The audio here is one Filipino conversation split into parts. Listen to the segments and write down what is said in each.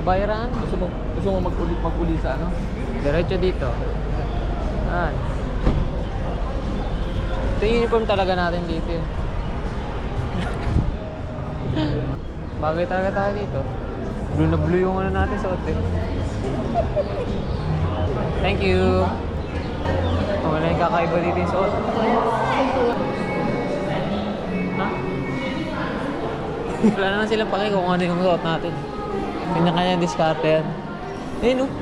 Bayaran. Gusto mo mag-uli sa ano? Diretso dito. Yan. Ito yung uniform talaga natin dito. Bagay talaga tayo dito. Blue na blue yung ano natin sa hotel. Thank you. Wala yung kakaiba dito yung suot. Ha? Wala naman silang pake kung ano yung suot natin. Kanya-kanya diskarte yan. Ayun oh.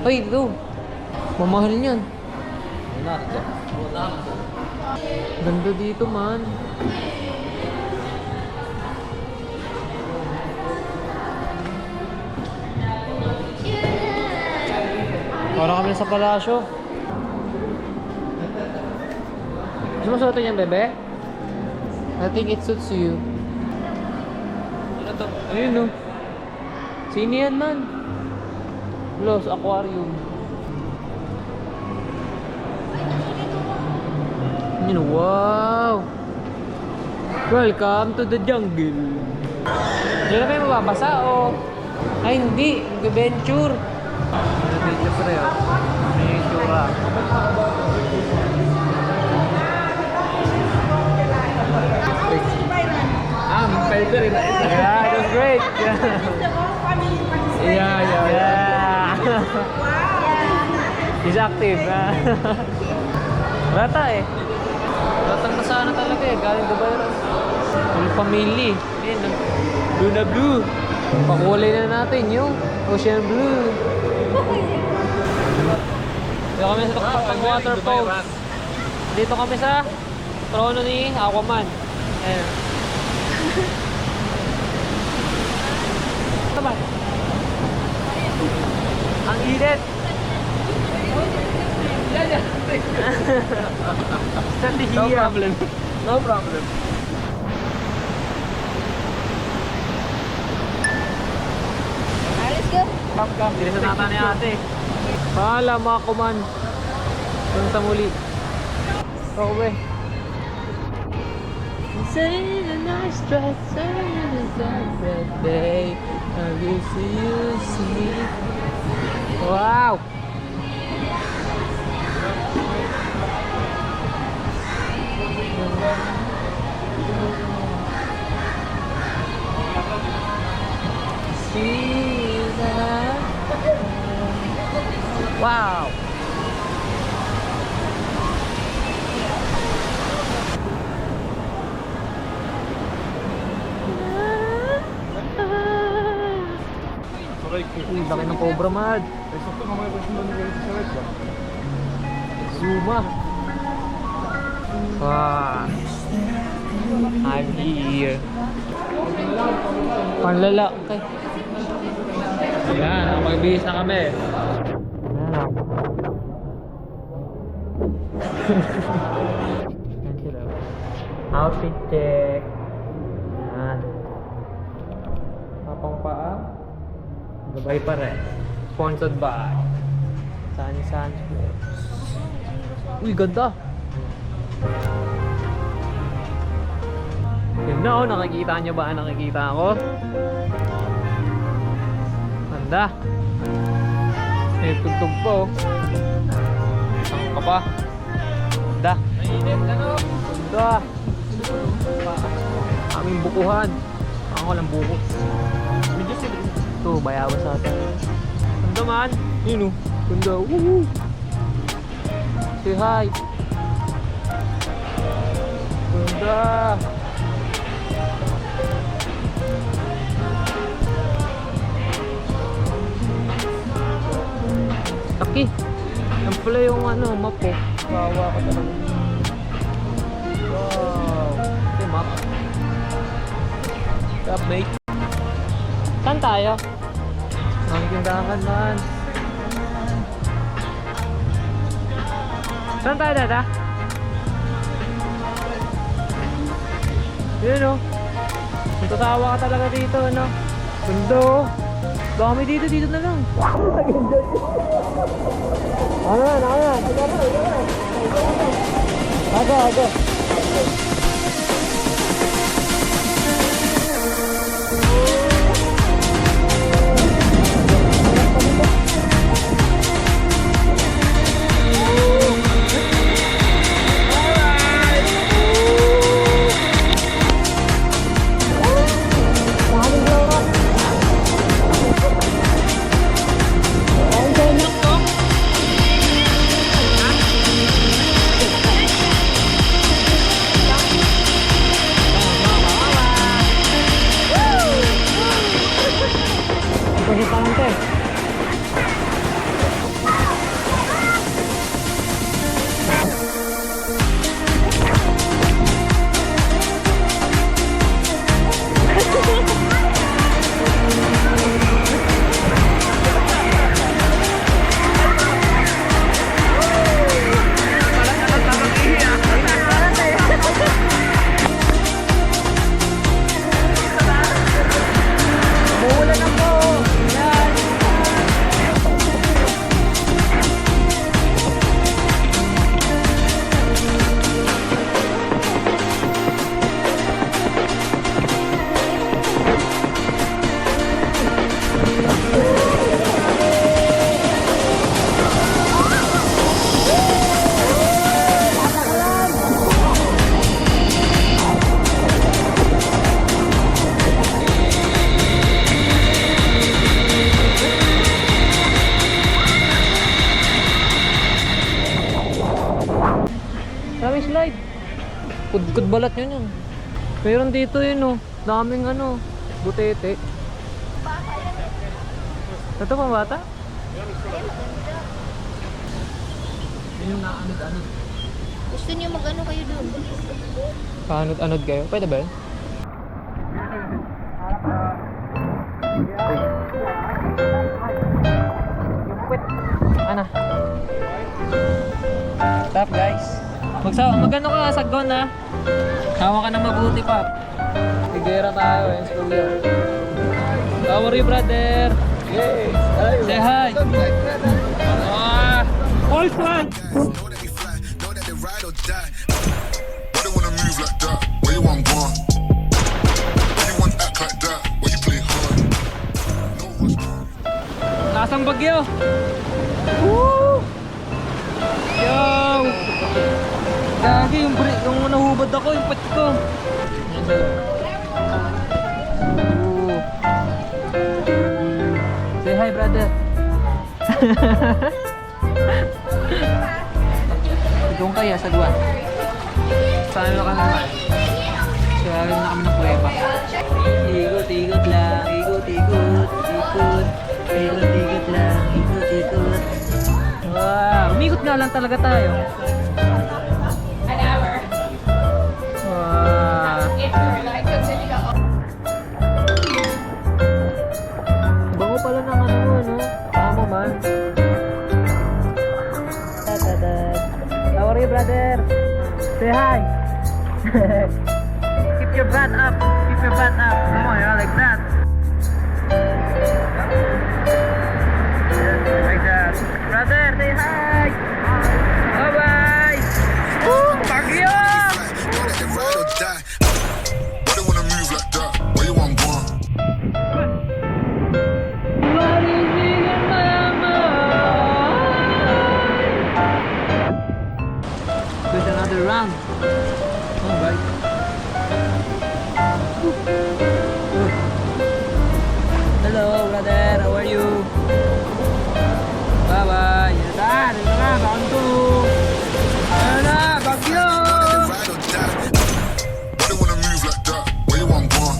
Ay, ito. Mamahal niyan. Ganda dito man. Parang kami sa palasyo. Gusto mo suotin yan, bebe? I think it suits you. Ano to? Ayun, no? Sino yan, man? Los Aquarium. Yun, wow! Welcome to the jungle. Hindi na kayo mababasa, o? Ay, hindi. Mag-venture. Dito pa rin, oh. May yung tsura. Pwede rin. Yeah, it was great. Yeah. He's active. Bata eh. Batang kasana talaga eh. Galing Dubai rin. Ang family. Ayan, blue na blue. Pakulay na natin yung ocean blue. Dito kami sa pag-waterfall. Dito kami sa trono ni Aquaman. Ayan. Ito ba? Ang init. No problem. No problem. Let's go. Come. Dili sa tata ni ate. Bahala mga kuman. Kung sa muli. Pauwi. Say the nice dress, say the red day. I will see you sleep. Wow! See that? Wow! Uy, laki ng Cobra Mad. Zuma. Wow. I'm here. Panlalaki. Yan, magbihis na kami. Yan sila. Outfit check. Yan. Kapang paa. Gabay pa rin. Sponsored by Sunny Sports. Uy, ganda! Yun na oh, nakikita nyo ba? Nakikita ako? Ganda! May tugtog pa oh. Saan ka pa? Ganda! Ganda! Aming bukuhan. Ako lang buko. Ito, bayawas sa atin. Ganda man. Yun o. Ganda. Woohoo! Say hi. Ganda. Taki. Yan pala yung ano, map po. Kawawa ka talaga. Wow. Ito yung map. What's up, mate? Saan tayo? Nangkindahan man. Saan tayo, dada? Yun o. Tatawa ka talaga dito, ano? Gundo. Dami dito na lang. Ano na? Aga. Daming slide. Kudkod balat yun yun. Meron dito yun oh. Daming ano, butete. Ito pang bata? Yun yung naanod-anod. Gusto niyo mag-ano kayo doon? Paanod-anod kayo? Pwede ba yun? Ano? Stop guys. Magano ka saggon ha? Hawa ka na mabuti pa. Tigera tayo eh. School yun. How are you brother? Yes! Say hi! All fun! Know that they fly, know that they ride or die. Why they wanna move like that? Where you want gone? Why you want act like that? Why you play hard? No one's Lasang bagyo! Woo! Yo! Gagi yung break, yung nahubad ako, yung pati ko. Ooh. Say hi brother. Doon kaya sa duwan. Saan na ka naman? Siyari na kami ng kuweba. Ikot-ikot lang, ikot-ikot, ikot. Ikot-ikot lang, ikot-ikot. Wow, umikot nga lang talaga tayo. An hour. Wow. If you're like continue to Bango pala ng ano mo, no? Tama man. Tadadad. How are you, brother? Say hi. Keep your butt up. Keep your butt up. Come on, yeah, like that. Like that. Brother, say hi. Bye-bye. Woo! Bagyo! know that they ride or die. Why they wanna move like that? Where you want gone? What is it in my mind? With another round. Oh, bye. Hello, brother. How are you? Bye-bye. Ito na, round 2. Ayan na, bagyo! Ride or die. Why they wanna move like that? Where you want gone?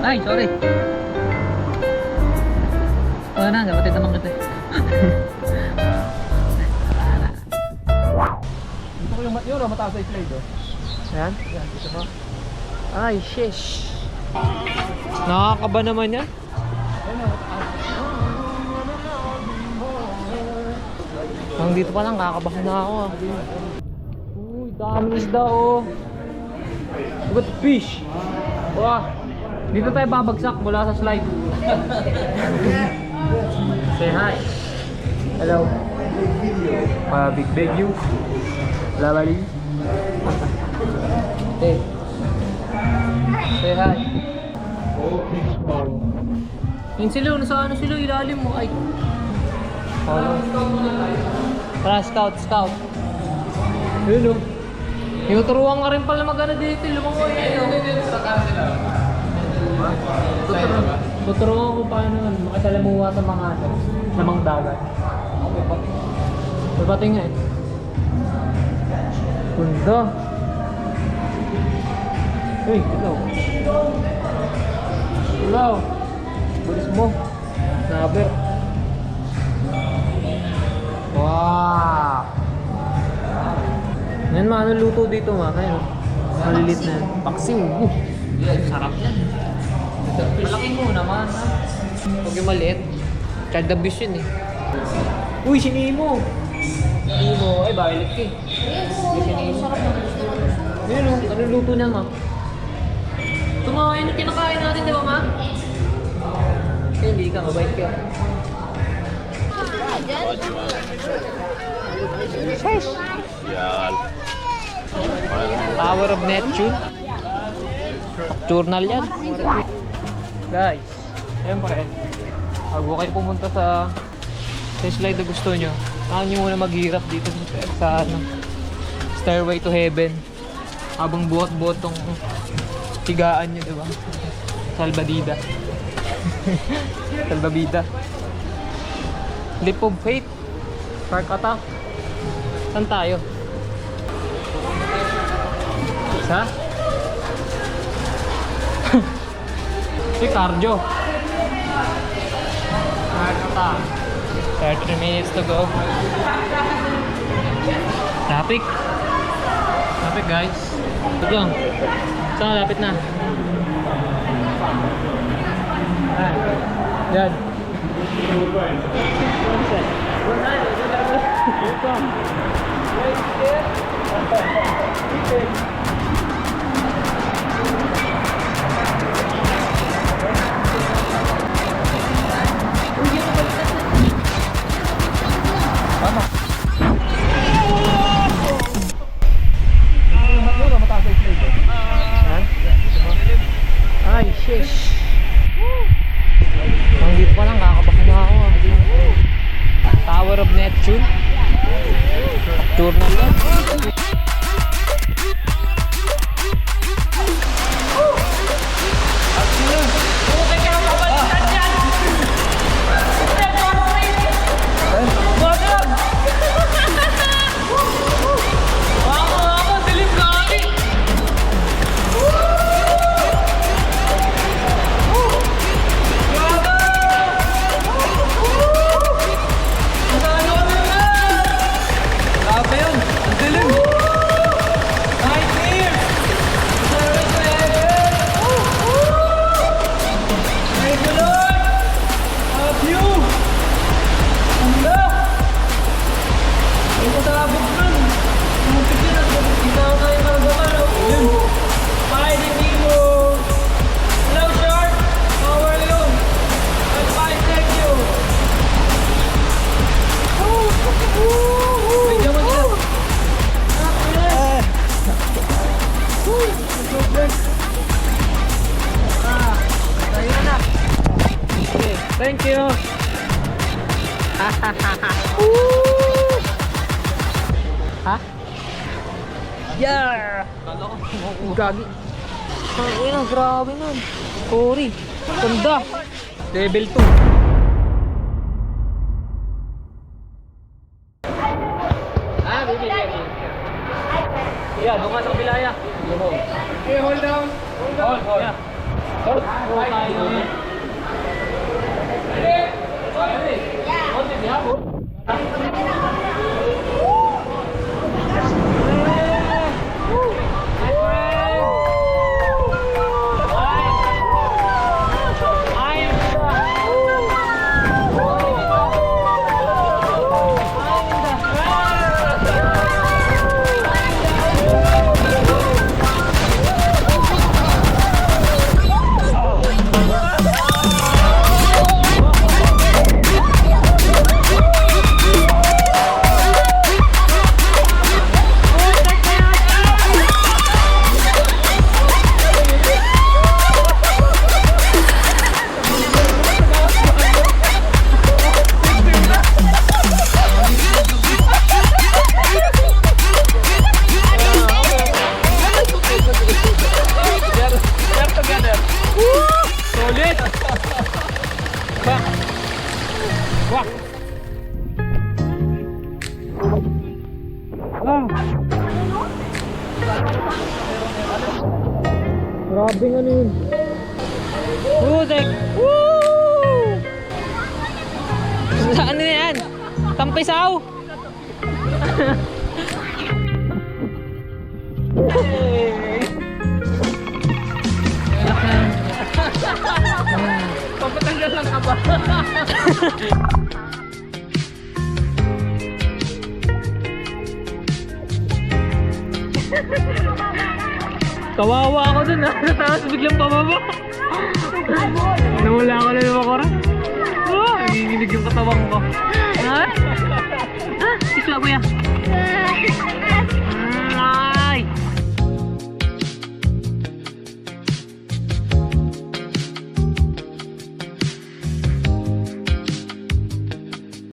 Ay, sorry. Wala na, kapatid naman kita. Ito ko yung mataas sa slide oh. Ayan. Yan, ito mo. Ay, sheesh. Nakakaba naman yan. Hanggang dito pa lang, kakabahan na ako. Uy, daming isda oh. Look at the fish. Wow. Dito tayo babagsak mula sa slide. Say hi. Hello. Big you. Lavali. Hey. Say hi. Yun sila, nasa ano sila, ilalim mo. Ay. Tara, scout. Yun o. Tinuturuan ka rin pala mag-ano dito, lumangoy yun. Tuturuan ko paano makasalamuha sa mga ano, namang dagat. May pating nga eh. Ganda. Hey, hello. Hello. Bulis mo. Naber. Wow. Yan ma, ano luto dito ma? Ayun. Malilit na yan. Paksiw. Sarap yan. Malaki mo naman ha. Huwag yung maliit. Child abuse yun eh. Uy, si Nemo. Nemo. Ay, violet ka eh. Si Nemo. Yun o, ano luto niya ma? Ito nga, yun yung kinakain natin di ba ma? Eh, hindi ka, mabait ka. Power of Neptune. Journal yan. Guys, siyempre, bago kayo pumunta sa slide na gusto nyo, saan nyo muna maghirap dito sa ano, Stairway to Heaven. Habang buhat-buhat tong tigaan nyo, diba? Salbadida. Salbabida. Leap of Faith. Shark Attack. Saan tayo? Isa? Si Cardio. Shark Attack. 30 minutes to go. Traffic. Traffic, guys. Ito lang. Saan lapit na? Yan. Ay, shish. Ang dito pa lang, kakabahan na ako. Tower of Neptune. Journal lang. Thank you. Ha? Yeah. Gagi. Ay na, grabe nun. Cory. Ganda. Level 2. Bibili. Yeah, doon nga sa kabila ya. Okay, hold down. Hold. Yeah. Hold tayo. Grabe nga yun. Putek! Woo! Saan na yan? Tampisaw! Papatanggal lang ka ba? Kawawa ako dun ha. Tapos biglang pababa. Nawala ako na naman ko rin. Nanginginig yung katawan ko. Ha? Ha? Isla kuya.